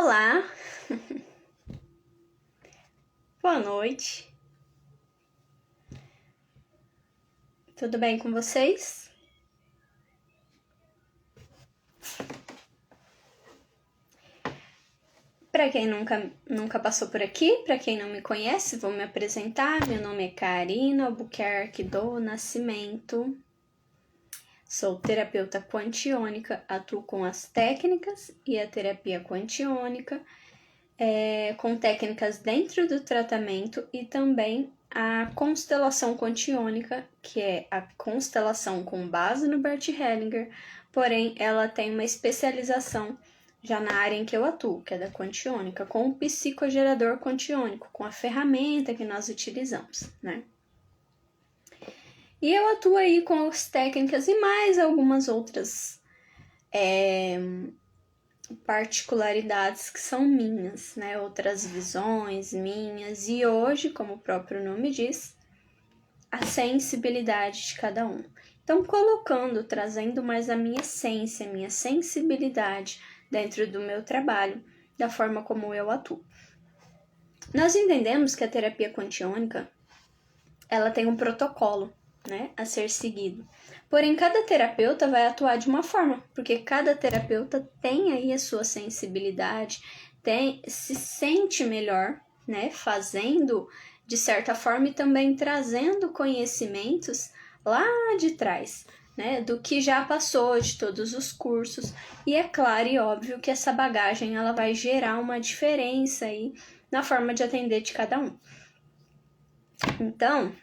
Olá, boa noite, tudo bem com vocês? Para quem nunca passou por aqui, para quem não me conhece, vou me apresentar. Meu nome é Karina Albuquerque do Nascimento. Sou terapeuta quantiônica, atuo com as técnicas e a terapia quantiônica, com técnicas dentro do tratamento e também a constelação quantiônica, que é a constelação com base no Bert Hellinger, porém ela tem uma especialização já na área em que eu atuo, que é da quantiônica, com o psicogerador quantiônico, com a ferramenta que nós utilizamos, né? E eu atuo aí com as técnicas e mais algumas outras particularidades que são minhas, né? Outras visões minhas. E hoje, como o próprio nome diz, a sensibilidade de cada um. Então, trazendo mais a minha essência, a minha sensibilidade dentro do meu trabalho, da forma como eu atuo. Nós entendemos que a terapia quantiônica, ela tem um protocolo, né, a ser seguido. Porém, cada terapeuta vai atuar de uma forma, porque cada terapeuta tem aí a sua sensibilidade, se sente melhor, né, fazendo de certa forma e também trazendo conhecimentos lá de trás, né, do que já passou, de todos os cursos. E é claro e óbvio que essa bagagem ela vai gerar uma diferença aí na forma de atender de cada um. Então,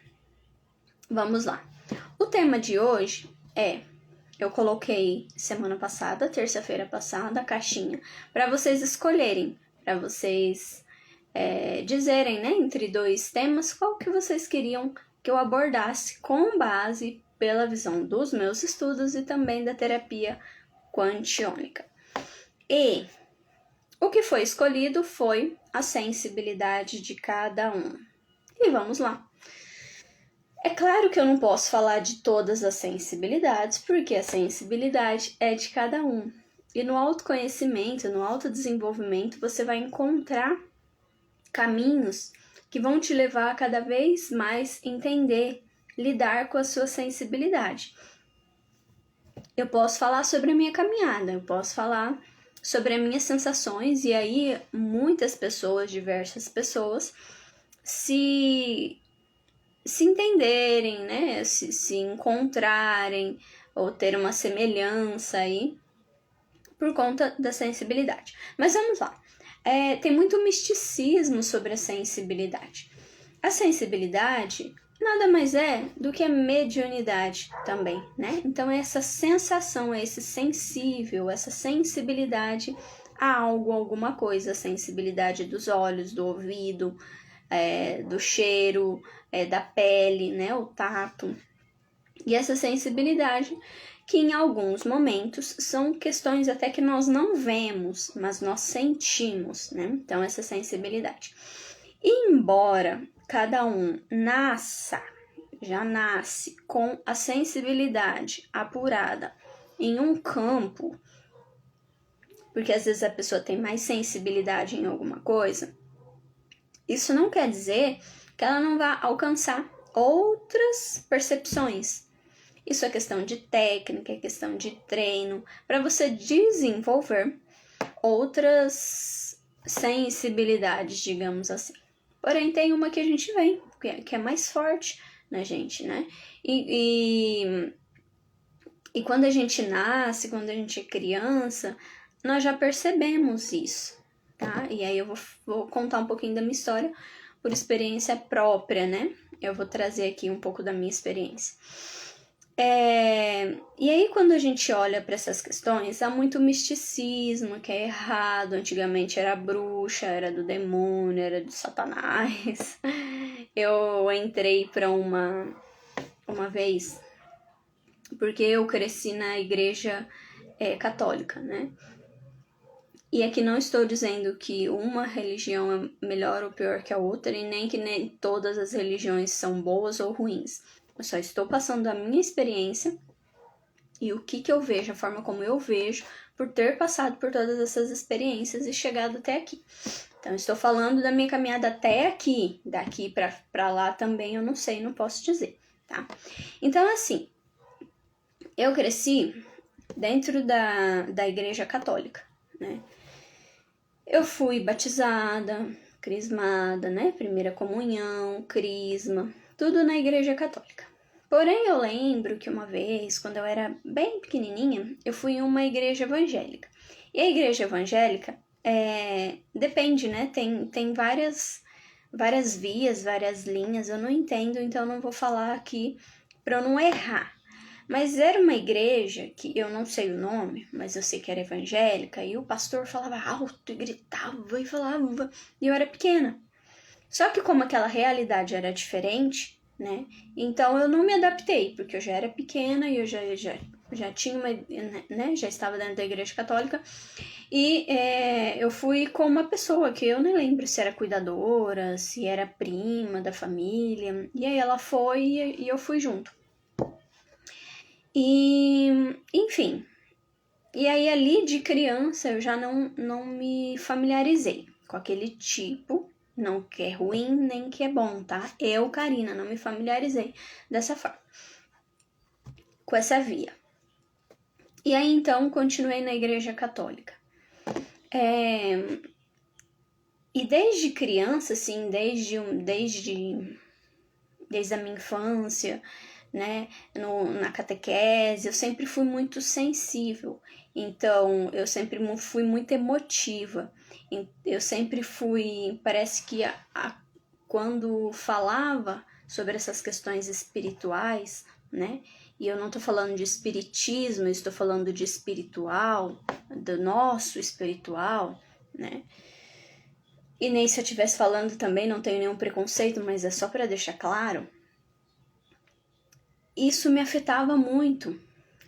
vamos lá. O tema de hoje eu coloquei semana passada, terça-feira passada, a caixinha, para vocês escolherem, para vocês dizerem, né, entre dois temas, qual que vocês queriam que eu abordasse com base pela visão dos meus estudos e também da terapia quantiônica. E o que foi escolhido foi a sensibilidade de cada um. E vamos lá. É claro que eu não posso falar de todas as sensibilidades, porque a sensibilidade é de cada um. E no autoconhecimento, no autodesenvolvimento, você vai encontrar caminhos que vão te levar a cada vez mais entender, lidar com a sua sensibilidade. Eu posso falar sobre a minha caminhada, eu posso falar sobre as minhas sensações, e aí muitas pessoas, diversas pessoas, se entenderem, né? Se encontrarem ou ter uma semelhança aí por conta da sensibilidade. Mas vamos lá. Tem muito misticismo sobre a sensibilidade. A sensibilidade nada mais é do que a mediunidade também, né? Então, essa sensação, esse sensível, essa sensibilidade a algo, alguma coisa, a sensibilidade dos olhos, do ouvido, do cheiro, da pele, né? O tato. E essa sensibilidade que em alguns momentos são questões até que nós não vemos, mas nós sentimos, né? Então, essa sensibilidade. E embora cada um já nasce com a sensibilidade apurada em um campo, porque às vezes a pessoa tem mais sensibilidade em alguma coisa, isso não quer dizer que ela não vá alcançar outras percepções. Isso é questão de técnica, é questão de treino, para você desenvolver outras sensibilidades, digamos assim. Porém, tem uma que a gente vem, que é mais forte na gente, né? E quando a gente nasce, quando a gente é criança, nós já percebemos isso, tá? E aí eu vou contar um pouquinho da minha história por experiência própria, né? Eu vou trazer aqui um pouco da minha experiência. E aí, quando a gente olha para essas questões, há muito misticismo, que é errado. Antigamente era bruxa, era do demônio, era do satanás. Eu entrei para uma vez, porque eu cresci na igreja católica, né? E aqui não estou dizendo que uma religião é melhor ou pior que a outra, e nem que nem todas as religiões são boas ou ruins. Eu só estou passando a minha experiência e o que eu vejo, a forma como eu vejo, por ter passado por todas essas experiências e chegado até aqui. Então, estou falando da minha caminhada até aqui, daqui para lá também eu não sei, não posso dizer, tá? Então, assim, eu cresci dentro da igreja católica, né? Eu fui batizada, crismada, né? Primeira comunhão, crisma, tudo na igreja católica. Porém, eu lembro que uma vez, quando eu era bem pequenininha, eu fui em uma igreja evangélica. E a igreja evangélica, depende, né? Tem várias vias, várias linhas, eu não entendo, então eu não vou falar aqui para eu não errar. Mas era uma igreja que eu não sei o nome, mas eu sei que era evangélica, e o pastor falava alto e gritava e falava, e eu era pequena. Só que como aquela realidade era diferente, né? Então eu não me adaptei, porque eu já era pequena e eu já tinha uma, né? Já estava dentro da igreja católica. E eu fui com uma pessoa que eu nem lembro se era cuidadora, se era prima da família. E aí ela foi e eu fui junto. E, enfim, e aí ali de criança eu já não me familiarizei com aquele tipo, não que é ruim nem que é bom, tá? Eu, Karina, não me familiarizei dessa forma, com essa via. E aí então continuei na igreja católica. E desde criança, assim, desde a minha infância, né, na catequese, eu sempre fui muito sensível, então eu sempre fui muito emotiva, eu sempre fui, parece que quando falava sobre essas questões espirituais, né, e eu não tô falando de espiritismo, eu estou falando de espiritual, do nosso espiritual, né, e nem se eu estivesse falando também, não tenho nenhum preconceito, mas é só para deixar claro, isso me afetava muito.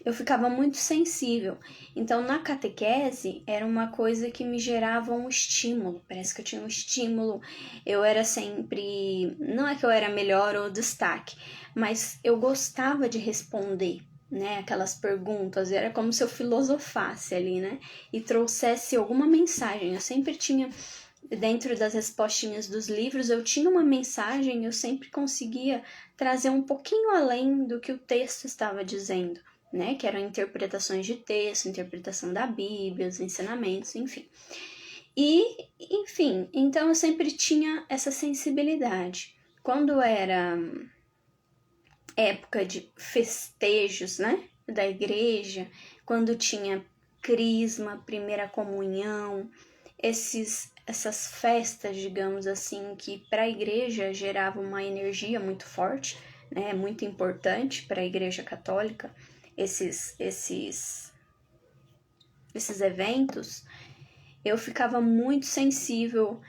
Eu ficava muito sensível. Então, na catequese, era uma coisa que me gerava um estímulo. Parece que eu tinha um estímulo. Eu era sempre. Não é que eu era melhor ou destaque, mas eu gostava de responder, né? Aquelas perguntas. Era como se eu filosofasse ali, né? E trouxesse alguma mensagem. Eu sempre tinha. Dentro das respostinhas dos livros, eu tinha uma mensagem, eu sempre conseguia trazer um pouquinho além do que o texto estava dizendo, né? Que eram interpretações de texto, interpretação da Bíblia, os ensinamentos, enfim. E, enfim, então eu sempre tinha essa sensibilidade. Quando era época de festejos, né? Da igreja, quando tinha crisma, primeira comunhão, essas festas, digamos assim, que para a igreja geravam uma energia muito forte, né, muito importante para a igreja católica, esses eventos, eu ficava muito sensível,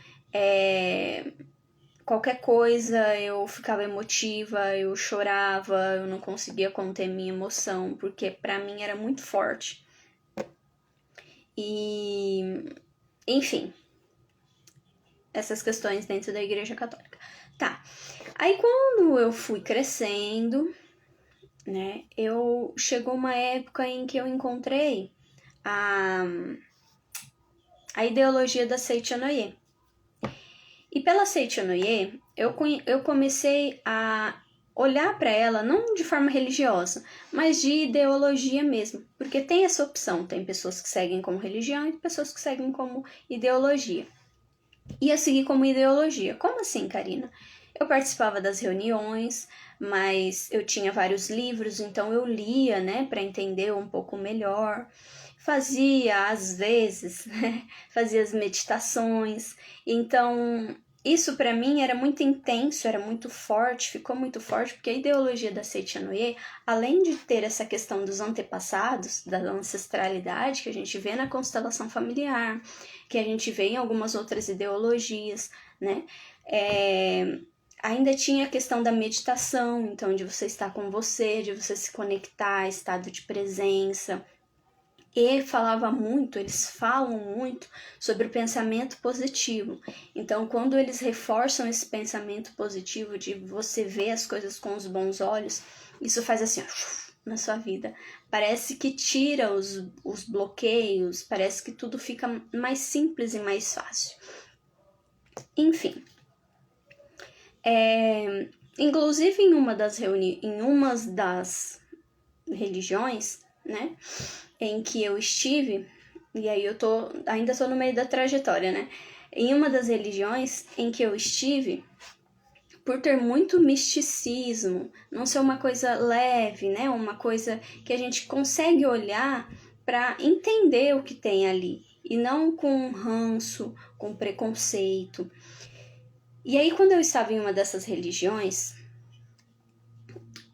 qualquer coisa eu ficava emotiva, eu chorava, eu não conseguia conter minha emoção, porque para mim era muito forte. E, enfim, essas questões dentro da igreja católica. Tá, aí quando eu fui crescendo, né, chegou uma época em que eu encontrei a ideologia da Seichonoye. E pela Seichonoye, eu comecei a olhar para ela não de forma religiosa, mas de ideologia mesmo, porque tem essa opção, tem pessoas que seguem como religião e pessoas que seguem como ideologia. E eu segui como ideologia. Como assim, Karina? Eu participava das reuniões, mas eu tinha vários livros, então eu lia, né, para entender um pouco melhor. Fazia, às vezes, né, fazia as meditações. Então, isso para mim era muito intenso, era muito forte, ficou muito forte, porque a ideologia da Seichonoye, além de ter essa questão dos antepassados, da ancestralidade, que a gente vê na constelação familiar, que a gente vê em algumas outras ideologias, né? Ainda tinha a questão da meditação, então de você estar com você, de você se conectar, estado de presença. E eles falam muito sobre o pensamento positivo. Então, quando eles reforçam esse pensamento positivo de você ver as coisas com os bons olhos, isso faz assim, ó, na sua vida. Parece que tira os bloqueios, parece que tudo fica mais simples e mais fácil. Enfim. Inclusive em uma das religiões, né, em que eu estive, e aí eu ainda tô no meio da trajetória, né, em uma das religiões em que eu estive, por ter muito misticismo, não ser uma coisa leve, né, uma coisa que a gente consegue olhar para entender o que tem ali, e não com ranço, com preconceito. E aí, quando eu estava em uma dessas religiões,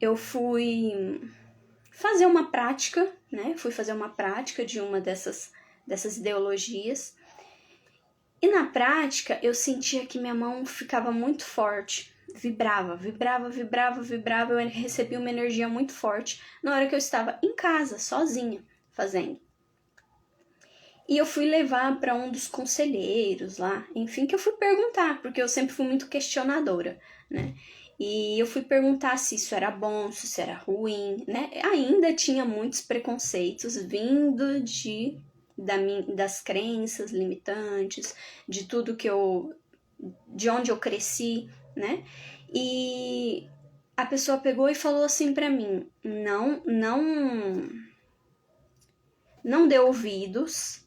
eu fui fazer uma prática, né? Fui fazer uma prática de uma dessas ideologias. E na prática, eu sentia que minha mão ficava muito forte. Vibrava. Eu recebia uma energia muito forte na hora que eu estava em casa, sozinha, fazendo. E eu fui levar para um dos conselheiros lá, enfim, que eu fui perguntar, porque eu sempre fui muito questionadora, né? E eu fui perguntar se isso era bom, se isso era ruim, né? Ainda tinha muitos preconceitos vindo das crenças limitantes, de tudo de onde eu cresci, né? E a pessoa pegou e falou assim para mim: não dê ouvidos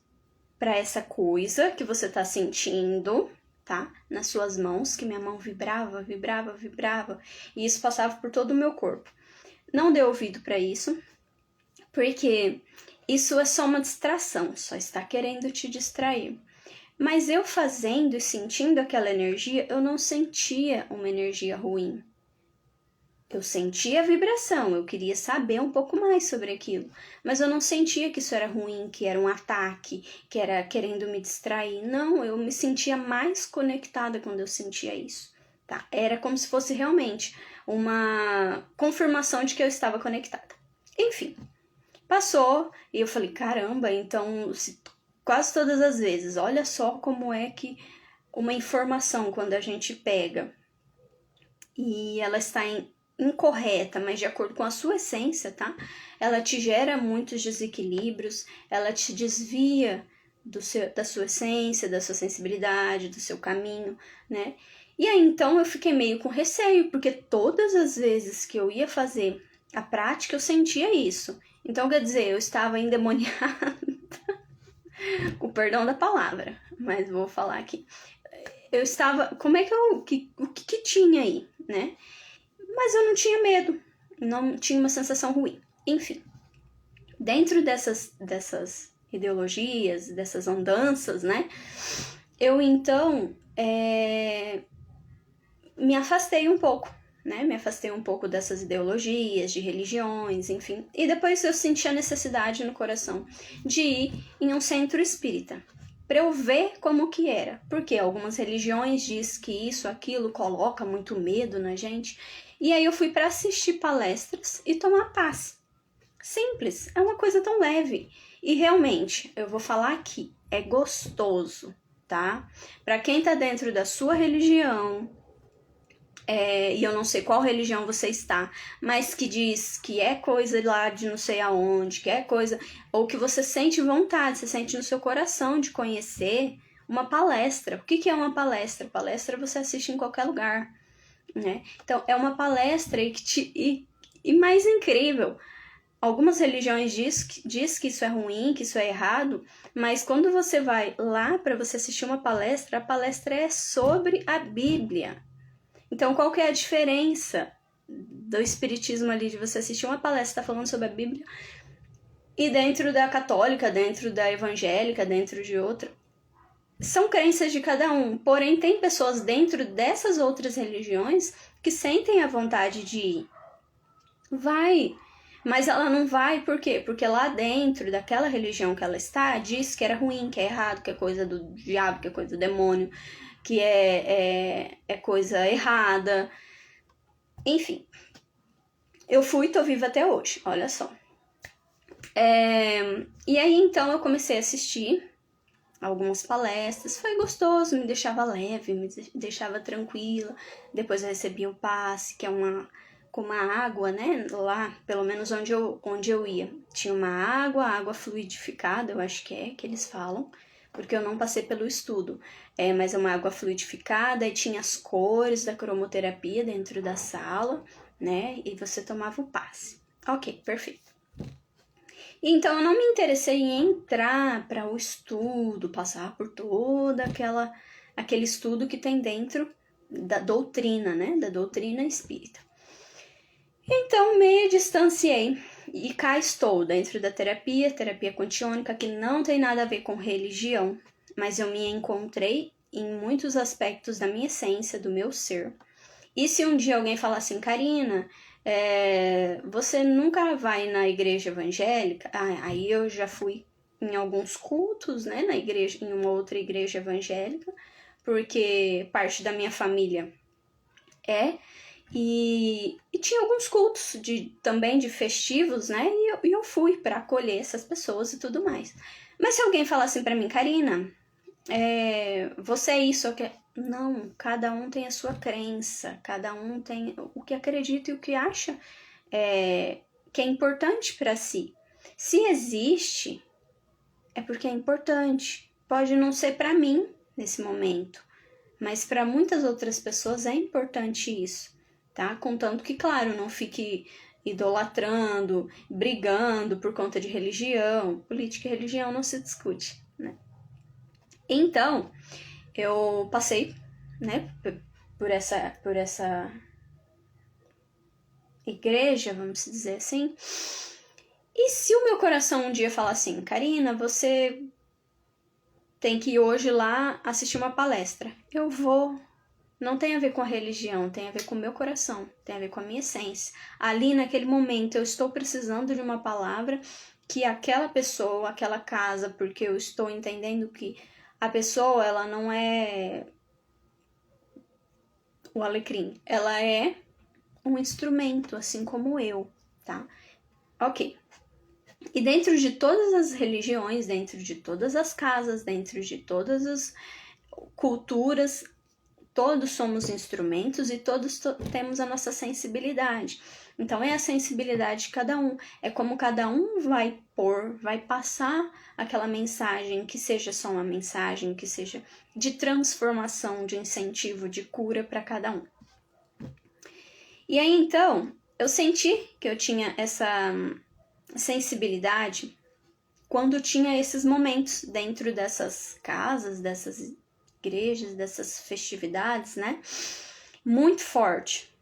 para essa coisa que você tá sentindo, tá? Nas suas mãos, que minha mão vibrava, e isso passava por todo o meu corpo. Não dê ouvido para isso, porque isso é só uma distração, só está querendo te distrair. Mas eu fazendo e sentindo aquela energia, eu não sentia uma energia ruim. Eu sentia a vibração, eu queria saber um pouco mais sobre aquilo, mas eu não sentia que isso era ruim, que era um ataque, que era querendo me distrair. Não, eu me sentia mais conectada quando eu sentia isso, tá? Era como se fosse realmente uma confirmação de que eu estava conectada. Enfim, passou e eu falei, caramba, então quase todas as vezes, olha só como é que uma informação, quando a gente pega e ela está incorreta, mas de acordo com a sua essência, tá? Ela te gera muitos desequilíbrios, ela te desvia da sua essência, da sua sensibilidade, do seu caminho, né? E aí, então, eu fiquei meio com receio, porque todas as vezes que eu ia fazer a prática, eu sentia isso. Então, quer dizer, eu estava endemoniada, com perdão da palavra, mas vou falar aqui. Eu estava... Como é que o que tinha aí, né? Mas eu não tinha medo, não tinha uma sensação ruim. Enfim, dentro dessas ideologias, dessas andanças, né? Eu então me afastei um pouco, né? Me afastei um pouco dessas ideologias, de religiões, enfim. E depois eu senti a necessidade no coração de ir em um centro espírita, para eu ver como que era. Porque algumas religiões dizem que isso, aquilo, coloca muito medo na gente. E aí eu fui para assistir palestras e tomar paz. Simples, é uma coisa tão leve. E realmente, eu vou falar aqui, é gostoso, tá? Para quem tá dentro da sua religião, e eu não sei qual religião você está, mas que diz que é coisa lá de não sei aonde, que é coisa, ou que você sente vontade, você sente no seu coração de conhecer uma palestra. O que é uma palestra? Palestra você assiste em qualquer lugar, né? Então, é uma palestra e mais incrível, algumas religiões diz que isso é ruim, que isso é errado, mas quando você vai lá para você assistir uma palestra, a palestra é sobre a Bíblia. Então, qual que é a diferença do espiritismo ali, de você assistir uma palestra falando sobre a Bíblia, e dentro da católica, dentro da evangélica, dentro de outra? São crenças de cada um, porém tem pessoas dentro dessas outras religiões que sentem a vontade de ir. Vai, mas ela não vai por quê? Porque lá dentro daquela religião que ela está, diz que era ruim, que é errado, que é coisa do diabo, que é coisa do demônio, que é coisa errada. Enfim, eu fui e tô viva até hoje, olha só. E aí então eu comecei a assistir algumas palestras, foi gostoso, me deixava leve, me deixava tranquila. Depois eu recebi o passe, que é com uma água, né? Lá, pelo menos onde eu ia. Tinha uma água fluidificada, eu acho que eles falam, porque eu não passei pelo estudo. Mas é uma água fluidificada e tinha as cores da cromoterapia dentro da sala, né? E você tomava o passe. Ok, perfeito. Então, eu não me interessei em entrar para o estudo, passar por todo aquele estudo que tem dentro da doutrina, né? Da doutrina espírita. Então, me distanciei e cá estou dentro da terapia quantiônica, que não tem nada a ver com religião, mas eu me encontrei em muitos aspectos da minha essência, do meu ser. E se um dia alguém falar assim, Karina, você nunca vai na igreja evangélica? Aí eu já fui em alguns cultos, né, na igreja, em uma outra igreja evangélica, porque parte da minha família e tinha alguns cultos também de festivos, né, e eu fui para acolher essas pessoas e tudo mais. Mas se alguém falar assim para mim, Karina, você é isso, não, cada um tem a sua crença, cada um tem o que acredita e o que acha que é importante para si. Se existe, é porque é importante. Pode não ser para mim nesse momento, mas para muitas outras pessoas é importante isso, tá? Contanto que, claro, não fique idolatrando, brigando por conta de religião. Política e religião não se discute, né? Então, eu passei, né, por essa igreja, vamos dizer assim. E se o meu coração um dia falar assim, Karina, você tem que ir hoje lá assistir uma palestra, eu vou. Não tem a ver com a religião, tem a ver com o meu coração, tem a ver com a minha essência. Ali naquele momento eu estou precisando de uma palavra que aquela pessoa, aquela casa, porque eu estou entendendo que a pessoa, ela não é o alecrim, ela é um instrumento, assim como eu, tá? Ok. E dentro de todas as religiões, dentro de todas as casas, dentro de todas as culturas, todos somos instrumentos e todos temos a nossa sensibilidade. Então é a sensibilidade de cada um, é como cada um vai passar aquela mensagem, que seja só uma mensagem, que seja de transformação, de incentivo, de cura para cada um. E aí então, eu senti que eu tinha essa sensibilidade quando tinha esses momentos dentro dessas casas, dessas igrejas, dessas festividades, né? Muito forte,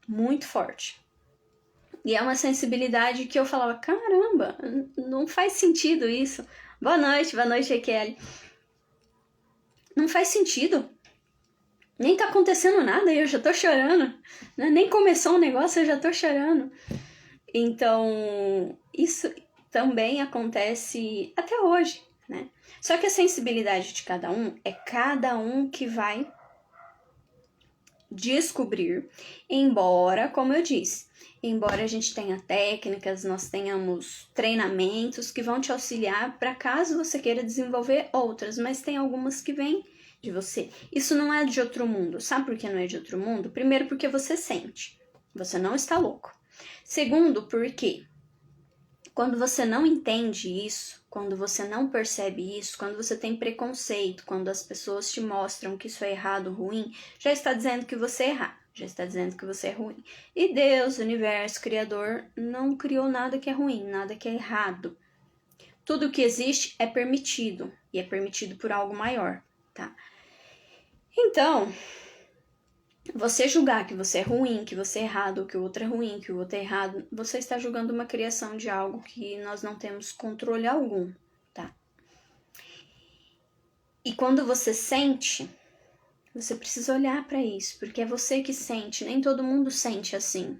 muito forte. E é uma sensibilidade que eu falava, caramba, não faz sentido isso. Boa noite, Kelly. Não faz sentido. Nem tá acontecendo nada e eu já tô chorando. Né? Nem começou o negócio, eu já tô chorando. Então, isso também acontece até hoje, né? Só que a sensibilidade de cada um é cada um que vai descobrir, embora, como eu disse, embora a gente tenha técnicas, nós tenhamos treinamentos que vão te auxiliar para caso você queira desenvolver outras, mas tem algumas que vêm de você. Isso não é de outro mundo. Sabe por que não é de outro mundo? Primeiro, porque você sente. Você não está louco. Segundo, porque quando você não entende isso, quando você não percebe isso, quando você tem preconceito, quando as pessoas te mostram que isso é errado, ruim, já está dizendo que você é errado, já está dizendo que você é ruim. E Deus, o universo, o Criador, não criou nada que é ruim, nada que é errado. Tudo que existe é permitido, e é permitido por algo maior, tá? Então, você julgar que você é ruim, que você é errado, que o outro é ruim, que o outro é errado, você está julgando uma criação de algo que nós não temos controle algum, tá? E quando você sente, você precisa olhar para isso, porque é você que sente, nem todo mundo sente assim.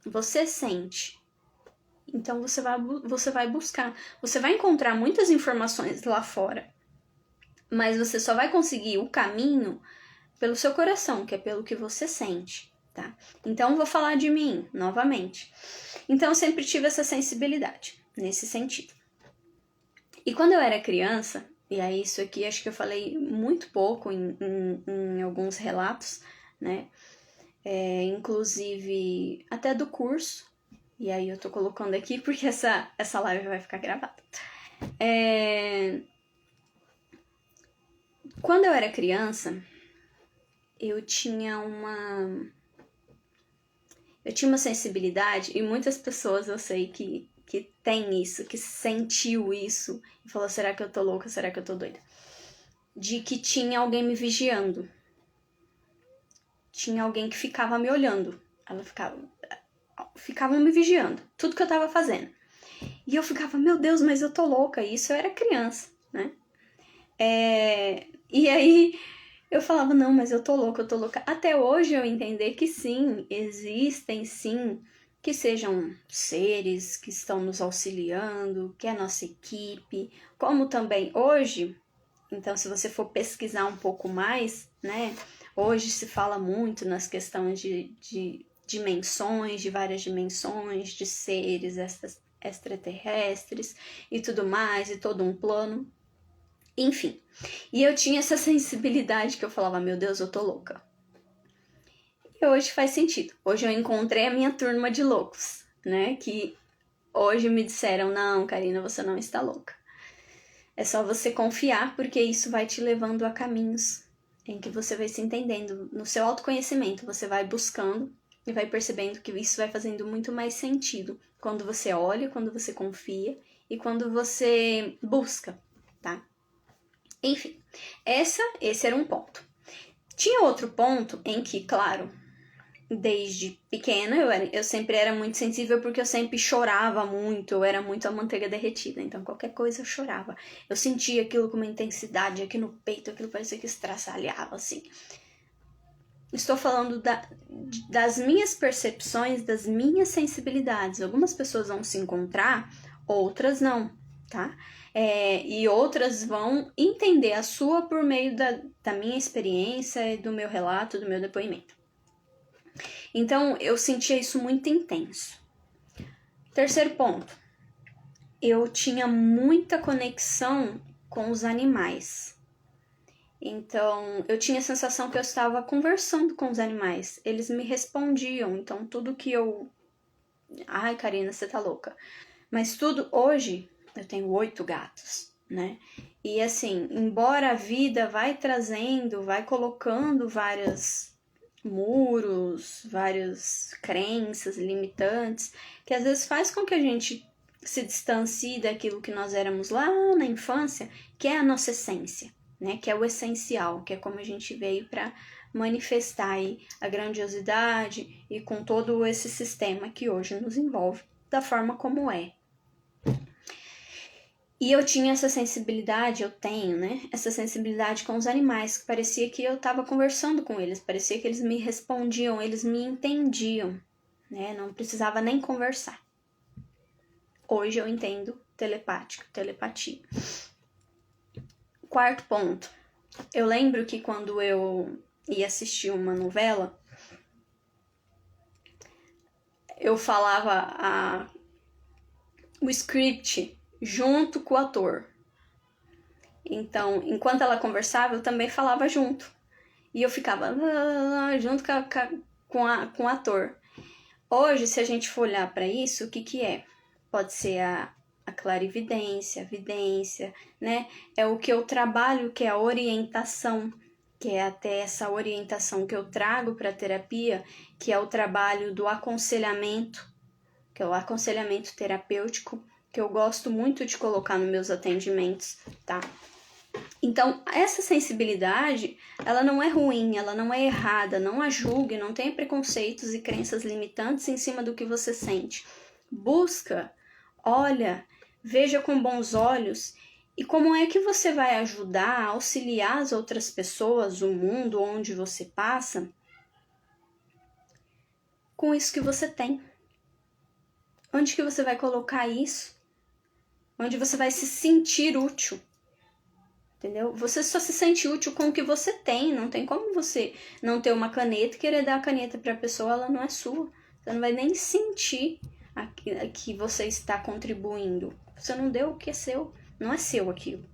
Você sente. Então você vai buscar, você vai encontrar muitas informações lá fora, mas você só vai conseguir o caminho pelo seu coração, que é pelo que você sente, tá? Então, vou falar de mim, novamente. Então, eu sempre tive essa sensibilidade, nesse sentido. E quando eu era criança, e aí isso aqui acho que eu falei muito pouco em alguns relatos, né? inclusive até do curso. E aí eu tô colocando aqui porque essa live vai ficar gravada. Quando eu era criança, eu tinha uma sensibilidade, e muitas pessoas eu sei que tem isso, que sentiu isso, e falou, será que eu tô louca, será que eu tô doida? De que tinha alguém me vigiando. Tinha alguém que ficava me olhando. Ela ficava me vigiando, tudo que eu tava fazendo. E eu ficava, meu Deus, mas eu tô louca. E isso eu era criança, né? E aí eu falava, não, mas eu tô louca, eu tô louca. Até hoje eu entender que sim, existem sim, que sejam seres que estão nos auxiliando, que é a nossa equipe, como também hoje, então se você for pesquisar um pouco mais, né, hoje se fala muito nas questões de dimensões, de várias dimensões, de seres extraterrestres e tudo mais, e todo um plano, enfim. E eu tinha essa sensibilidade que eu falava, meu Deus, eu tô louca. E hoje faz sentido. Hoje eu encontrei a minha turma de loucos, né? Que hoje me disseram, não, Karina, você não está louca. É só você confiar, porque isso vai te levando a caminhos em que você vai se entendendo. No seu autoconhecimento, você vai buscando e vai percebendo que isso vai fazendo muito mais sentido quando você olha, quando você confia e quando você busca, tá? Enfim, esse era um ponto. Tinha outro ponto em que, claro, desde pequena eu sempre era muito sensível porque eu sempre chorava muito, eu era muito a manteiga derretida, então qualquer coisa eu chorava. Eu sentia aquilo com uma intensidade aqui no peito, aquilo parecia que estraçalhava, assim. Estou falando das minhas percepções, das minhas sensibilidades. Algumas pessoas vão se encontrar, outras não, tá? E outras vão entender a sua por meio da minha experiência, do meu relato, do meu depoimento. Então, eu sentia isso muito intenso. Terceiro ponto. Eu tinha muita conexão com os animais. Então, eu tinha a sensação que eu estava conversando com os animais. Eles me respondiam. Então, tudo que eu... Ai, Karina, você tá louca. Mas tudo... Hoje, eu tenho 8 gatos, né? E assim, embora a vida vai trazendo, vai colocando vários muros, várias crenças limitantes, que às vezes faz com que a gente se distancie daquilo que nós éramos lá na infância, que é a nossa essência, né? Que é o essencial, que é como a gente veio para manifestar aí a grandiosidade e com todo esse sistema que hoje nos envolve da forma como é. E eu tinha essa sensibilidade, eu tenho, né? Essa sensibilidade com os animais, que parecia que eu estava conversando com eles, parecia que eles me respondiam, eles me entendiam, né? Não precisava nem conversar. Hoje eu entendo telepatia. Quarto ponto. Eu lembro que quando eu ia assistir uma novela, eu falava o script junto com o ator. Então, enquanto ela conversava, eu também falava junto. E eu ficava junto com o ator. Hoje, se a gente for olhar para isso, o que é? Pode ser a clarividência, a vidência, né? É o que eu trabalho, que é a orientação, que é até essa orientação que eu trago para a terapia, que é o trabalho do aconselhamento, que é o aconselhamento terapêutico, que eu gosto muito de colocar nos meus atendimentos, tá? Então, essa sensibilidade, ela não é ruim, ela não é errada, não a julgue, não tenha preconceitos e crenças limitantes em cima do que você sente. Busca, olha, veja com bons olhos e como é que você vai ajudar, auxiliar as outras pessoas, o mundo onde você passa, com isso que você tem. Onde que você vai colocar isso? Onde você vai se sentir útil? Entendeu? Você só se sente útil com o que você tem. Não tem como você não ter uma caneta e querer dar a caneta para a pessoa, ela não é sua. Você não vai nem sentir que você está contribuindo. Você não deu o que é seu. Não é seu aquilo.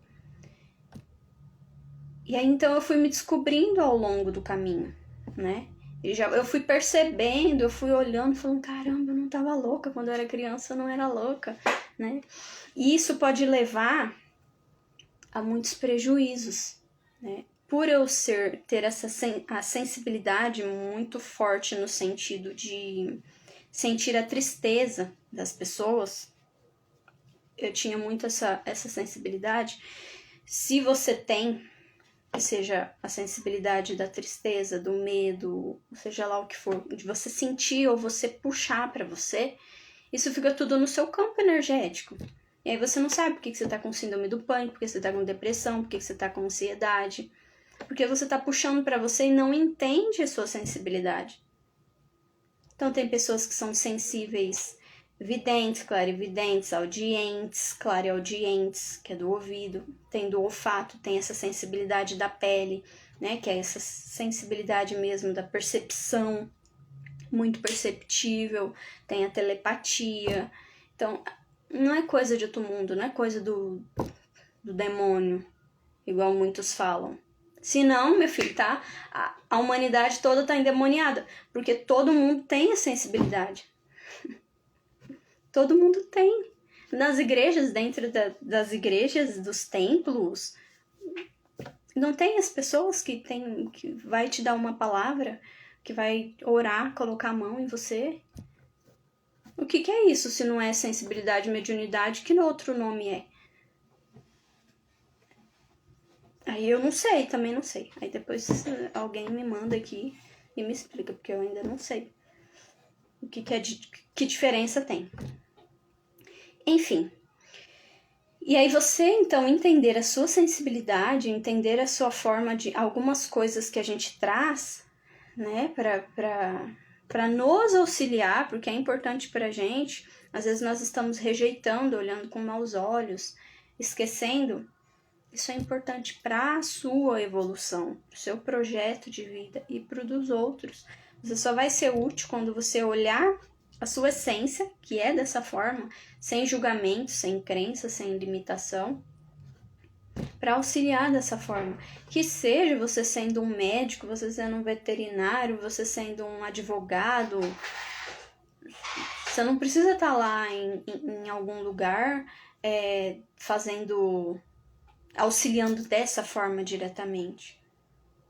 E aí, então, eu fui me descobrindo ao longo do caminho, né? Eu fui percebendo, eu fui olhando, falando, caramba, eu não tava louca. Quando eu era criança, eu não era louca, né? E isso pode levar a muitos prejuízos, né? Por eu ter a sensibilidade muito forte no sentido de sentir a tristeza das pessoas, eu tinha muito essa sensibilidade. Se você tem, que seja a sensibilidade da tristeza, do medo, seja lá o que for, de você sentir ou você puxar para você, isso fica tudo no seu campo energético. E aí você não sabe por que você tá com síndrome do pânico, por que você tá com depressão, por que você tá com ansiedade. Porque você tá puxando para você e não entende a sua sensibilidade. Então tem pessoas que são sensíveis, videntes, clarividentes, audientes, clareaudientes, que é do ouvido, tem do olfato, tem essa sensibilidade da pele, né, que é essa sensibilidade mesmo da percepção, muito perceptível, tem a telepatia. Então, não é coisa de outro mundo, não é coisa do demônio, igual muitos falam. Se não, meu filho, tá? A humanidade toda tá endemoniada, porque todo mundo tem a sensibilidade. Todo mundo tem. Nas igrejas, dentro das igrejas, dos templos, não tem as pessoas que vai te dar uma palavra, que vai orar, colocar a mão em você. O que é isso se não é sensibilidade e mediunidade? Que outro nome é? Aí eu não sei, também não sei. Aí depois alguém me manda aqui e me explica, porque eu ainda não sei o que diferença tem. Enfim. E aí você, então, entender a sua sensibilidade, entender a sua forma de algumas coisas que a gente traz, né, para nos auxiliar, porque é importante pra gente. Às vezes nós estamos rejeitando, olhando com maus olhos, esquecendo. Isso é importante para a sua evolução, para o seu projeto de vida e para o dos outros. Você só vai ser útil quando você olhar a sua essência, que é dessa forma, sem julgamento, sem crença, sem limitação, para auxiliar dessa forma. Que seja você sendo um médico, você sendo um veterinário, você sendo um advogado. Você não precisa estar lá em algum lugar auxiliando dessa forma diretamente.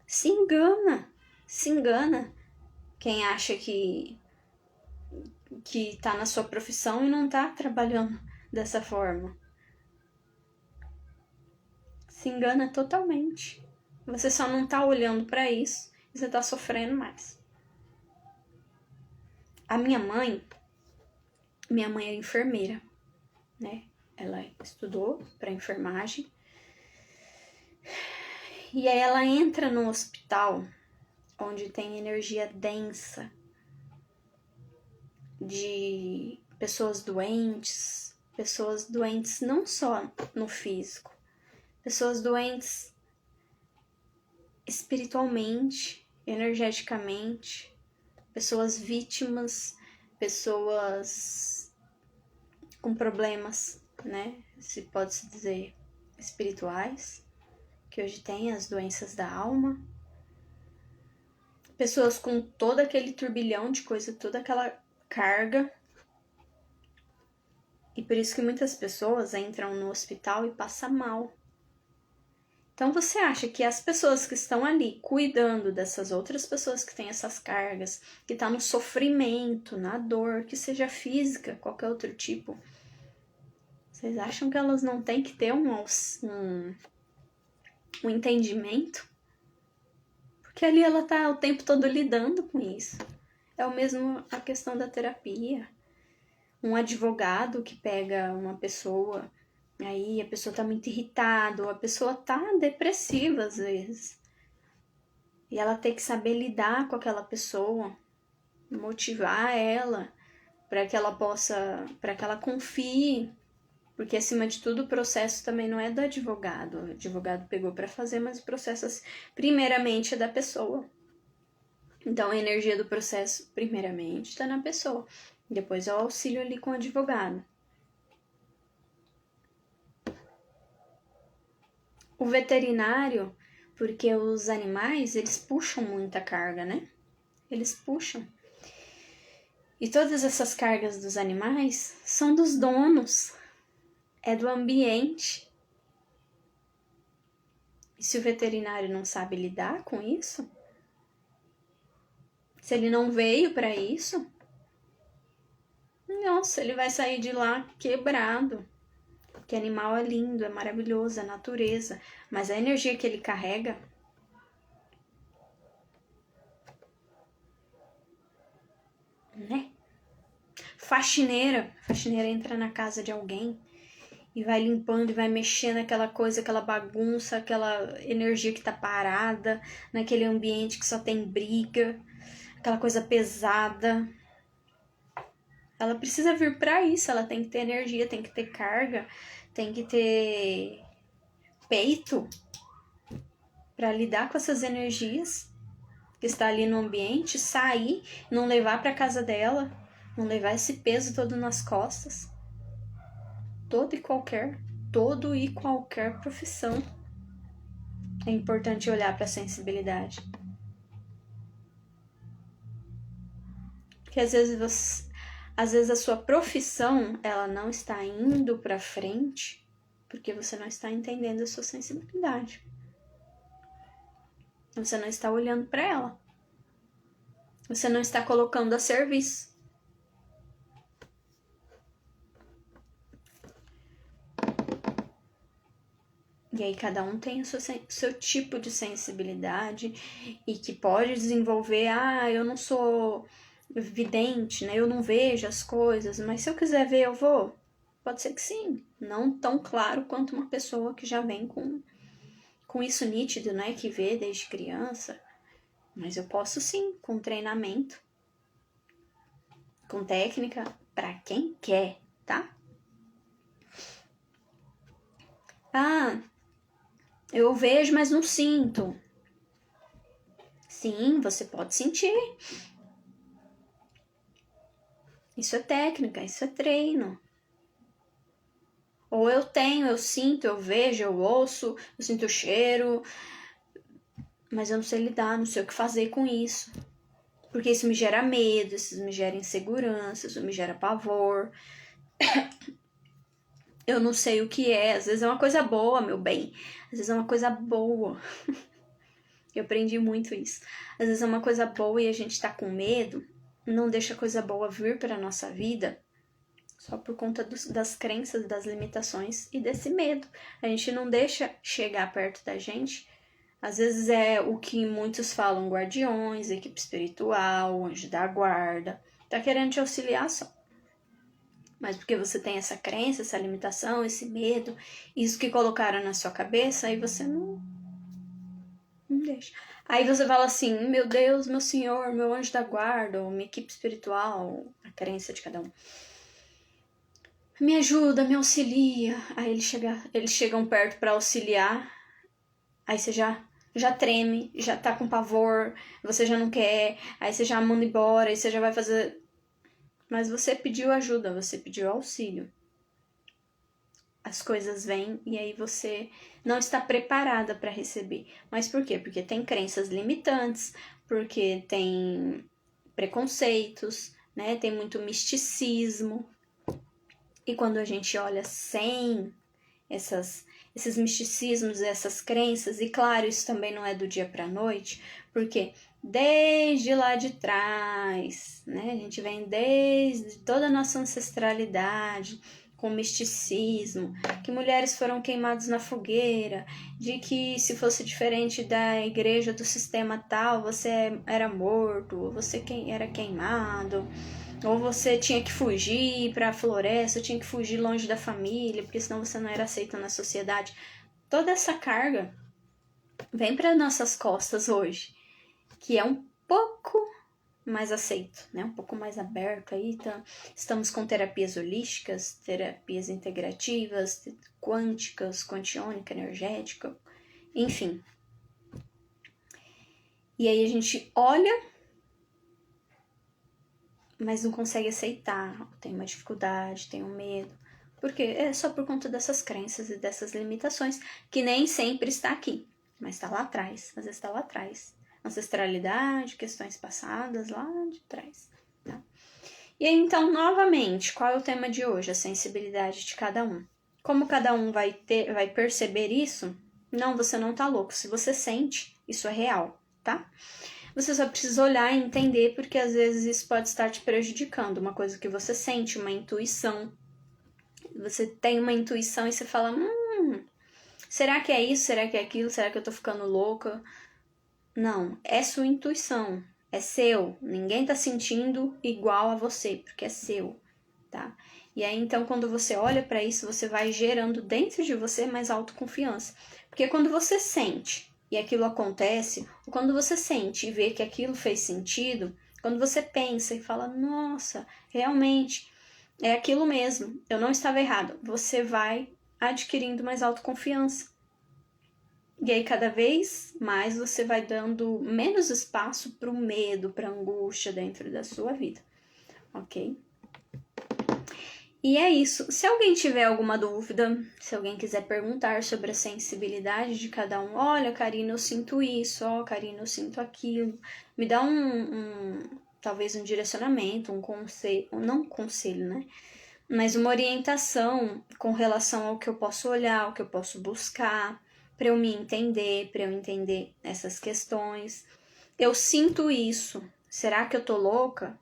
Se engana quem acha que tá na sua profissão e não tá trabalhando dessa forma. Se engana totalmente. Você só não tá olhando para isso e você tá sofrendo mais. A minha mãe é enfermeira, né? Ela estudou para enfermagem. E aí ela entra no hospital onde tem energia densa de pessoas doentes não só no físico, pessoas doentes espiritualmente, energeticamente, pessoas vítimas, pessoas com problemas, né? Se pode-se dizer espirituais, que hoje tem as doenças da alma, pessoas com todo aquele turbilhão de coisa, toda aquela carga. E por isso que muitas pessoas entram no hospital e passam mal. Então você acha que as pessoas que estão ali cuidando dessas outras pessoas que têm essas cargas, que estão no sofrimento, na dor, que seja física, qualquer outro tipo, vocês acham que elas não têm que ter um entendimento? Porque ali ela tá o tempo todo lidando com isso. É o mesmo a questão da terapia. Um advogado que pega uma pessoa, aí a pessoa tá muito irritada, ou a pessoa tá depressiva às vezes. E ela tem que saber lidar com aquela pessoa, motivar ela para que ela confie, porque acima de tudo o processo também não é do advogado. O advogado pegou para fazer, mas o processo primeiramente é da pessoa. Então a energia do processo primeiramente está na pessoa. Depois é o auxílio ali com o advogado. O veterinário, porque os animais, eles puxam muita carga, né? Eles puxam. E todas essas cargas dos animais são dos donos, é do ambiente. E se o veterinário não sabe lidar com isso, se ele não veio para isso, nossa, ele vai sair de lá quebrado. Que animal é lindo, é maravilhoso, é natureza, mas a energia que ele carrega, né? Faxineira entra na casa de alguém e vai limpando e vai mexendo aquela coisa, aquela bagunça, aquela energia que tá parada, naquele ambiente que só tem briga, aquela coisa pesada. Ela precisa vir para isso, ela tem que ter energia, tem que ter carga, tem que ter peito para lidar com essas energias que está ali no ambiente, sair, não levar para casa dela, não levar esse peso todo nas costas. Todo e qualquer profissão é importante olhar para a sensibilidade. Porque às vezes a sua profissão ela não está indo para frente porque você não está entendendo a sua sensibilidade. Você não está olhando para ela. Você não está colocando a serviço. E aí cada um tem o seu tipo de sensibilidade e que pode desenvolver, eu não sou vidente, né? Eu não vejo as coisas, mas se eu quiser ver, eu vou. Pode ser que sim. Não tão claro quanto uma pessoa que já vem com isso nítido, né? Que vê desde criança. Mas eu posso sim, com treinamento, com técnica, para quem quer, tá? Eu vejo, mas não sinto. Sim, você pode sentir. Isso é técnica, isso é treino. Ou eu sinto, eu vejo, eu ouço, eu sinto o cheiro, mas eu não sei lidar, não sei o que fazer com isso. Porque isso me gera medo, isso me gera insegurança, isso me gera pavor. Eu não sei o que é, às vezes é uma coisa boa, meu bem. Às vezes é uma coisa boa. Eu aprendi muito isso. Às vezes é uma coisa boa e a gente tá com medo, não deixa a coisa boa vir para nossa vida só por conta das crenças, das limitações e desse medo. A gente não deixa chegar perto da gente. Às vezes é o que muitos falam, guardiões, equipe espiritual, anjo da guarda. Tá querendo te auxiliar só. Mas porque você tem essa crença, essa limitação, esse medo, isso que colocaram na sua cabeça, aí você não deixa. Aí você fala assim, meu Deus, meu Senhor, meu anjo da guarda, ou minha equipe espiritual, a crença de cada um. Me ajuda, me auxilia. Aí eles chegam perto para auxiliar. Aí você já treme, já tá com pavor, você já não quer, aí você já manda embora, aí você já vai fazer. Mas você pediu ajuda, você pediu auxílio. As coisas vêm e aí você não está preparada para receber. Mas por quê? Porque tem crenças limitantes, porque tem preconceitos, né? Tem muito misticismo. E quando a gente olha sem esses misticismos, essas crenças, e claro, isso também não é do dia para a noite, porque desde lá de trás, né, a gente vem desde toda a nossa ancestralidade, com misticismo, que mulheres foram queimadas na fogueira, de que se fosse diferente da igreja, do sistema tal, você era morto, ou você era queimado, ou você tinha que fugir para a floresta, tinha que fugir longe da família, porque senão você não era aceito na sociedade. Toda essa carga vem para nossas costas hoje, que é um pouco mais aceito, né? Um pouco mais aberto aí. Então, estamos com terapias holísticas, terapias integrativas, quânticas, quantiônica, energética, enfim. E aí a gente olha, mas não consegue aceitar, tem uma dificuldade, tem um medo. Porque é só por conta dessas crenças e dessas limitações, que nem sempre está aqui, mas está lá atrás, às vezes está lá atrás. ancestralidade, questões passadas lá de trás, tá? E aí, então, novamente, qual é o tema de hoje? A sensibilidade de cada um. Como cada um vai perceber isso? Não, você não tá louco. Se você sente, isso é real, tá? Você só precisa olhar e entender, porque às vezes isso pode estar te prejudicando. Uma coisa que você sente, uma intuição. Você tem uma intuição e você fala, será que é isso? Será que é aquilo? Será que eu tô ficando louca? Não, é sua intuição. É seu. Ninguém tá sentindo igual a você, porque é seu, tá? E aí, então, quando você olha para isso, você vai gerando dentro de você mais autoconfiança. Porque quando você sente e aquilo acontece, ou quando você sente e vê que aquilo fez sentido, quando você pensa e fala, nossa, realmente é aquilo mesmo, eu não estava errado, você vai adquirindo mais autoconfiança. E aí, cada vez mais, você vai dando menos espaço para o medo, para a angústia dentro da sua vida, ok? E é isso. Se alguém tiver alguma dúvida, se alguém quiser perguntar sobre a sensibilidade de cada um, olha, Karina, eu sinto isso, ó, Karina, eu sinto aquilo, me dá talvez um direcionamento, um conselho, não um conselho, né? Mas uma orientação com relação ao que eu posso olhar, ao que eu posso buscar, para eu me entender, para eu entender essas questões. Eu sinto isso. Será que eu tô louca?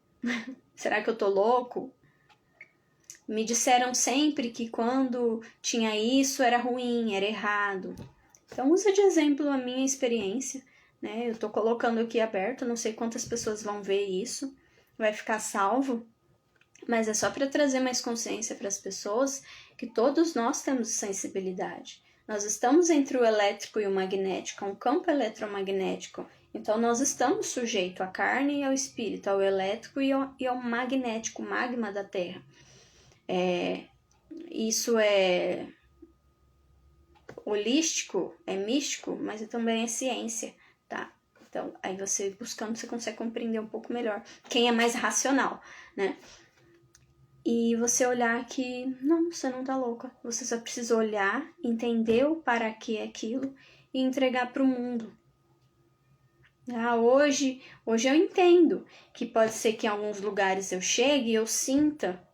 Será que eu tô louco? Me disseram sempre que quando tinha isso era ruim, era errado. Então usa de exemplo a minha experiência, né? Eu tô colocando aqui aberto, não sei quantas pessoas vão ver isso, vai ficar salvo, mas é só para trazer mais consciência para as pessoas que todos nós temos sensibilidade. Nós estamos entre o elétrico e o magnético, um campo eletromagnético. Então, nós estamos sujeitos à carne e ao espírito, ao elétrico e ao magnético, o magma da Terra. Isso é holístico, é místico, mas também é ciência, tá? Então, aí você buscando, você consegue compreender um pouco melhor quem é mais racional, né? E você olhar que, não, você não tá louca. Você só precisa olhar, entender o para que é aquilo e entregar para o mundo. Hoje eu entendo que pode ser que em alguns lugares eu chegue e eu sinta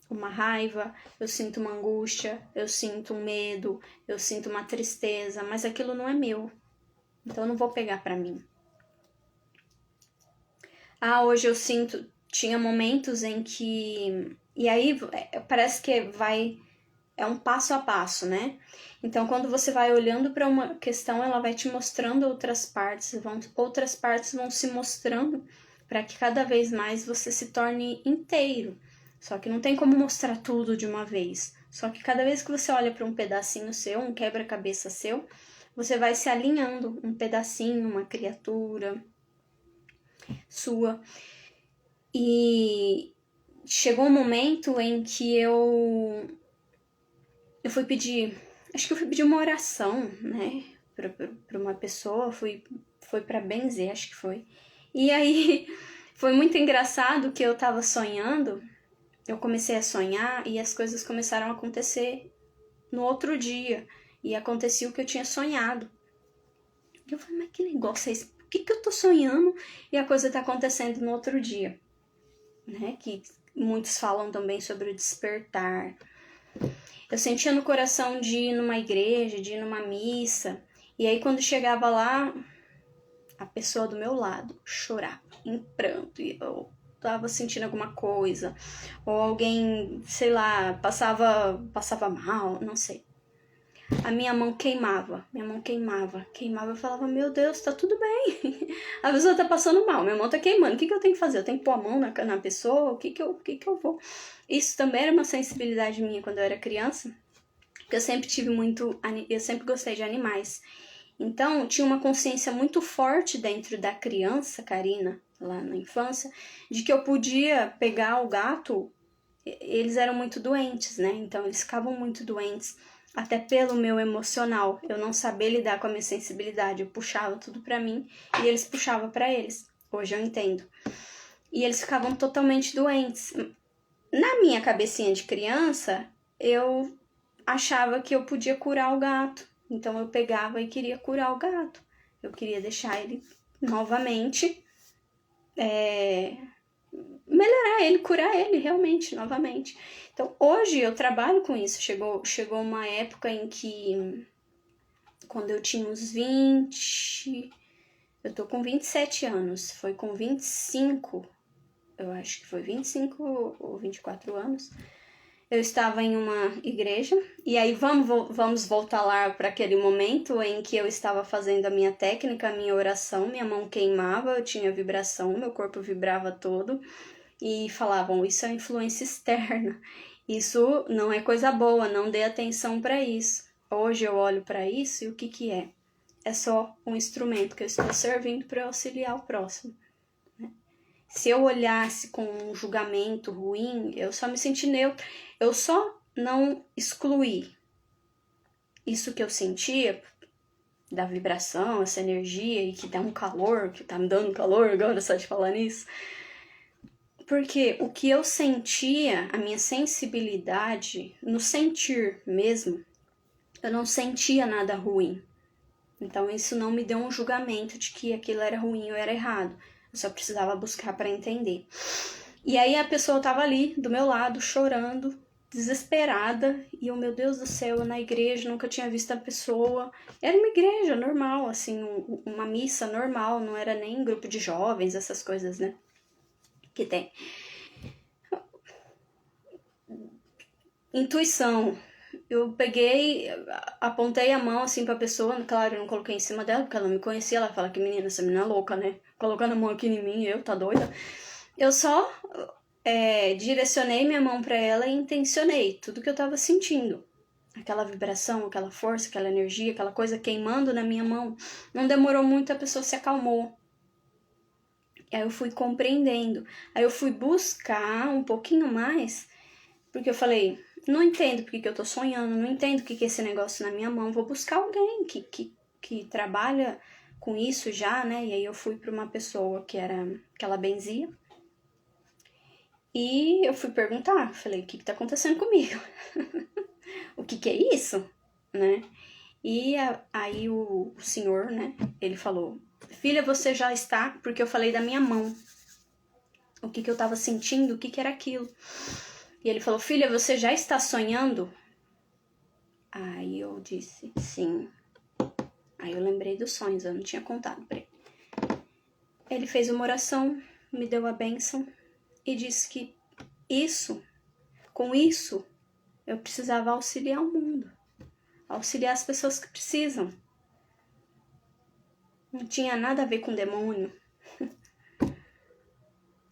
uma raiva, eu sinto uma angústia, eu sinto um medo, eu sinto uma tristeza, mas aquilo não é meu. Então eu não vou pegar para mim. Hoje eu sinto, tinha momentos em que, e aí parece que é um passo a passo, né? Então quando você vai olhando para uma questão, ela vai te mostrando outras partes vão se mostrando para que cada vez mais você se torne inteiro. Só que não tem como mostrar tudo de uma vez. Só que cada vez que você olha para um pedacinho seu, um quebra-cabeça seu, você vai se alinhando um pedacinho, uma criatura sua. E chegou um momento em que eu fui pedir, acho que eu fui pedir uma oração, né, pra uma pessoa, foi pra benzer, acho que foi. E aí foi muito engraçado que eu tava sonhando, eu comecei a sonhar e as coisas começaram a acontecer no outro dia. E acontecia o que eu tinha sonhado. E eu falei, mas que negócio é esse? Por que eu tô sonhando e a coisa tá acontecendo no outro dia? Né? Que muitos falam também sobre o despertar. Eu sentia no coração de ir numa igreja, de ir numa missa. E aí quando chegava lá, a pessoa do meu lado chorava em pranto. E eu tava sentindo alguma coisa. Ou alguém, sei lá, passava mal, não sei. A minha mão queimava. Eu falava, meu Deus, tá tudo bem. A pessoa tá passando mal, minha mão tá queimando. O que eu tenho que fazer? Eu tenho que pôr a mão na pessoa? O que eu vou? Isso também era uma sensibilidade minha quando eu era criança. Porque eu sempre gostei de animais. Então, tinha uma consciência muito forte dentro da criança, Karina, lá na infância, de que eu podia pegar o gato. Eles eram muito doentes, né? Então, eles ficavam muito doentes. Até pelo meu emocional, eu não sabia lidar com a minha sensibilidade, eu puxava tudo pra mim e eles puxavam pra eles. Hoje eu entendo. E eles ficavam totalmente doentes. Na minha cabecinha de criança, eu achava que eu podia curar o gato. Então eu pegava e queria curar o gato. Eu queria deixar ele novamente, melhorar ele, curar ele realmente, novamente. Então, hoje eu trabalho com isso. Chegou uma época em que, quando eu tinha uns 20... Eu tô com 27 anos. Foi com 25, eu acho que foi 25 ou 24 anos. Eu estava em uma igreja. E aí vamos voltar lá para aquele momento em que eu estava fazendo a minha técnica, a minha oração. Minha mão queimava, eu tinha vibração, meu corpo vibrava todo. E falavam, isso é influência externa. Isso não é coisa boa, não dê atenção para isso. Hoje eu olho para isso e o que é? É só um instrumento que eu estou servindo para auxiliar o próximo. Se eu olhasse com um julgamento ruim, eu só me senti neutra. Eu só não excluí isso que eu sentia, da vibração, essa energia, e que dá um calor, que tá me dando calor agora só de falar nisso. Porque o que eu sentia, a minha sensibilidade, no sentir mesmo, eu não sentia nada ruim. Então isso não me deu um julgamento de que aquilo era ruim ou era errado. Eu só precisava buscar para entender. E aí a pessoa estava ali, do meu lado, chorando, desesperada. E eu, meu Deus do céu, eu na igreja, nunca tinha visto a pessoa. Era uma igreja normal, assim, uma missa normal, não era nem grupo de jovens, essas coisas, né? Que tem. Intuição. Eu peguei, apontei a mão assim pra pessoa, claro, eu não coloquei em cima dela, porque ela não me conhecia. Ela fala que menina, essa menina é louca, né? Colocando a mão aqui em mim, tá doida? Eu só direcionei minha mão pra ela e intencionei tudo que eu tava sentindo. Aquela vibração, aquela força, aquela energia, aquela coisa queimando na minha mão. Não demorou muito, a pessoa se acalmou. Aí eu fui compreendendo. Aí eu fui buscar um pouquinho mais, porque eu falei, não entendo porque que eu tô sonhando, não entendo o que é esse negócio na minha mão, vou buscar alguém que trabalha com isso já, né? E aí eu fui pra uma pessoa que ela benzia. E eu fui perguntar, falei, o que tá acontecendo comigo? O que é isso? Né? E aí o senhor, né, ele falou, filha, você já está, porque eu falei da minha mão. O que eu tava sentindo, o que era aquilo. E ele falou, filha, você já está sonhando? Aí eu disse, sim. Aí eu lembrei dos sonhos, eu não tinha contado pra ele. Ele fez uma oração, me deu a bênção e disse que com isso, eu precisava auxiliar o mundo. Auxiliar as pessoas que precisam. Não tinha nada a ver com demônio.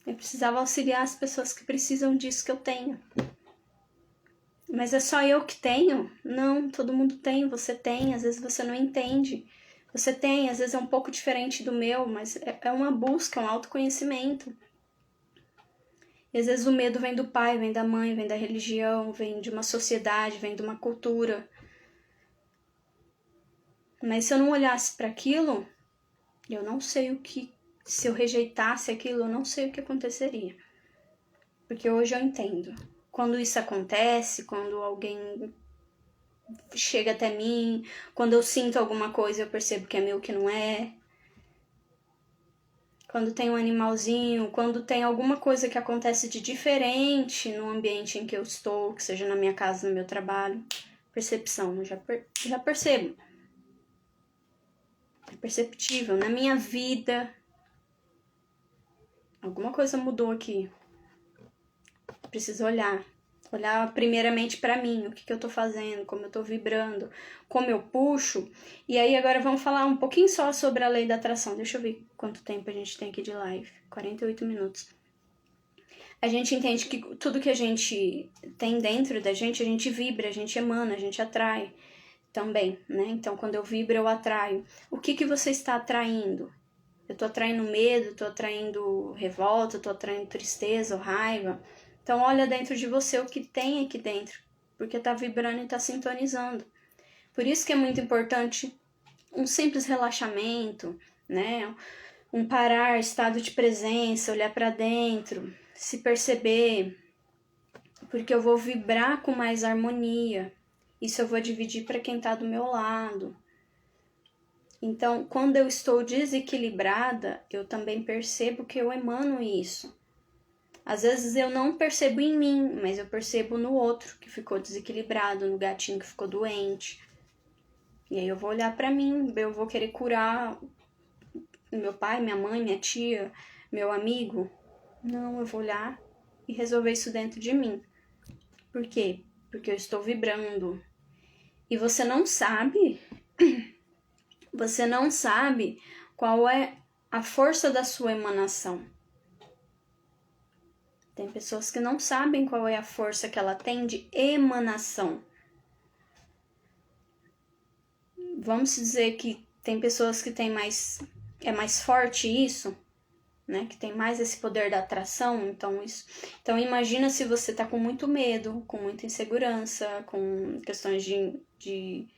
Eu precisava auxiliar as pessoas que precisam disso que eu tenho. Mas é só eu que tenho? Não, todo mundo tem, você tem, às vezes você não entende. Você tem, às vezes é um pouco diferente do meu, mas é uma busca, um autoconhecimento. E às vezes o medo vem do pai, vem da mãe, vem da religião, vem de uma sociedade, vem de uma cultura. Mas se eu não olhasse para aquilo, eu não sei se eu rejeitasse aquilo, eu não sei o que aconteceria. Porque hoje eu entendo. Quando isso acontece, quando alguém chega até mim, quando eu sinto alguma coisa, eu percebo que é meu, que não é. Quando tem um animalzinho, quando tem alguma coisa que acontece de diferente no ambiente em que eu estou, que seja na minha casa, no meu trabalho. Percepção, eu já percebo. É perceptível. Na minha vida, alguma coisa mudou aqui. Preciso olhar. Olhar primeiramente para mim, o que eu tô fazendo, como eu tô vibrando, como eu puxo. E aí agora vamos falar um pouquinho só sobre a lei da atração. Deixa eu ver quanto tempo a gente tem aqui de live. 48 minutos. A gente entende que tudo que a gente tem dentro da gente, a gente vibra, a gente emana, a gente atrai também, né? Então quando eu vibro, eu atraio. O que você está atraindo? Eu tô atraindo medo, tô atraindo revolta, tô atraindo tristeza ou raiva. Então olha dentro de você o que tem aqui dentro, porque tá vibrando e tá sintonizando. Por isso que é muito importante um simples relaxamento, né? Um parar, estado de presença, olhar para dentro, se perceber, porque eu vou vibrar com mais harmonia. Isso eu vou dividir para quem tá do meu lado. Então, quando eu estou desequilibrada, eu também percebo que eu emano isso. Às vezes eu não percebo em mim, mas eu percebo no outro que ficou desequilibrado, no gatinho que ficou doente. E aí eu vou olhar pra mim, eu vou querer curar meu pai, minha mãe, minha tia, meu amigo. Não, eu vou olhar e resolver isso dentro de mim. Por quê? Porque eu estou vibrando. E você não sabe qual é a força da sua emanação. Tem pessoas que não sabem qual é a força que ela tem de emanação. Vamos dizer que tem pessoas que têm mais... é mais forte isso, né? Que tem mais esse poder da atração. Então imagina se você tá com muito medo, com muita insegurança, com questões de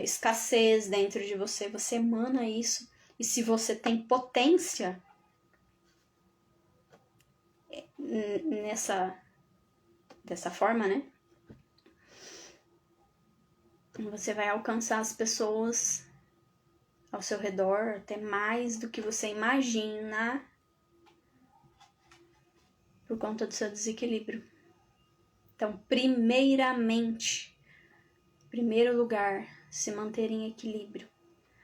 escassez dentro de você. Você emana isso. E se você tem potência dessa forma, né? Você vai alcançar as pessoas ao seu redor até mais do que você imagina por conta do seu desequilíbrio. Então, primeiro lugar, se manter em equilíbrio.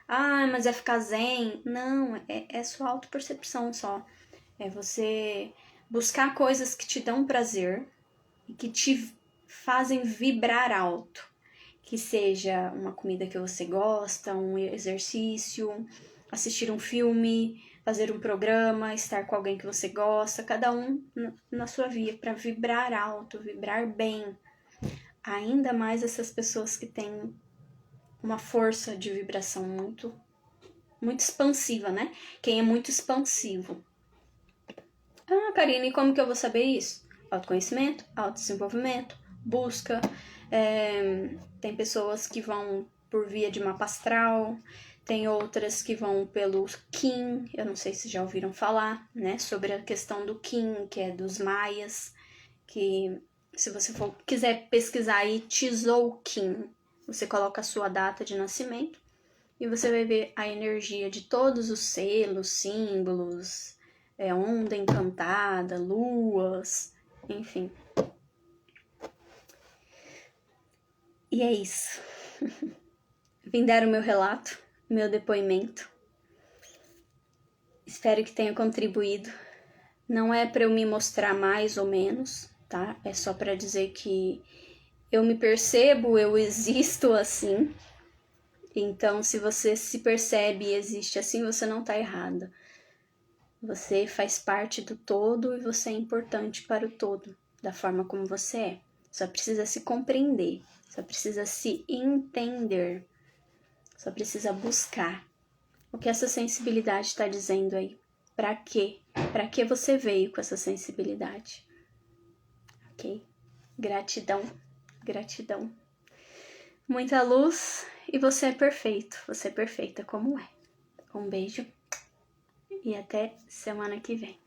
Ah, mas é ficar zen? Não, é sua autopercepção só. É você buscar coisas que te dão prazer e que te fazem vibrar alto. Que seja uma comida que você gosta, um exercício, assistir um filme, fazer um programa, estar com alguém que você gosta, cada um na sua via, para vibrar alto, vibrar bem. Ainda mais essas pessoas que têm uma força de vibração muito, muito expansiva, né? Quem é muito expansivo. Ah, Karine, e como que eu vou saber isso? Autoconhecimento, autodesenvolvimento, busca. Tem pessoas que vão por via de mapa astral, tem outras que vão pelo Qin, eu não sei se já ouviram falar, né? Sobre a questão do Qin, que é dos maias, que se você quiser pesquisar aí, Tzolk'in, você coloca a sua data de nascimento e você vai ver a energia de todos os selos, símbolos, onda encantada, luas, enfim. E é isso. Vim dar o meu relato, meu depoimento. Espero que tenha contribuído. Não é para eu me mostrar mais ou menos, tá? É só para dizer que eu me percebo, eu existo assim. Então, se você se percebe e existe assim, você não tá errada. Você faz parte do todo e você é importante para o todo, da forma como você é. Só precisa se compreender, só precisa se entender, só precisa buscar o que essa sensibilidade está dizendo aí. Para quê? Para que você veio com essa sensibilidade? Ok? Gratidão, gratidão. Muita luz e você é perfeito, você é perfeita como é. Um beijo e até semana que vem.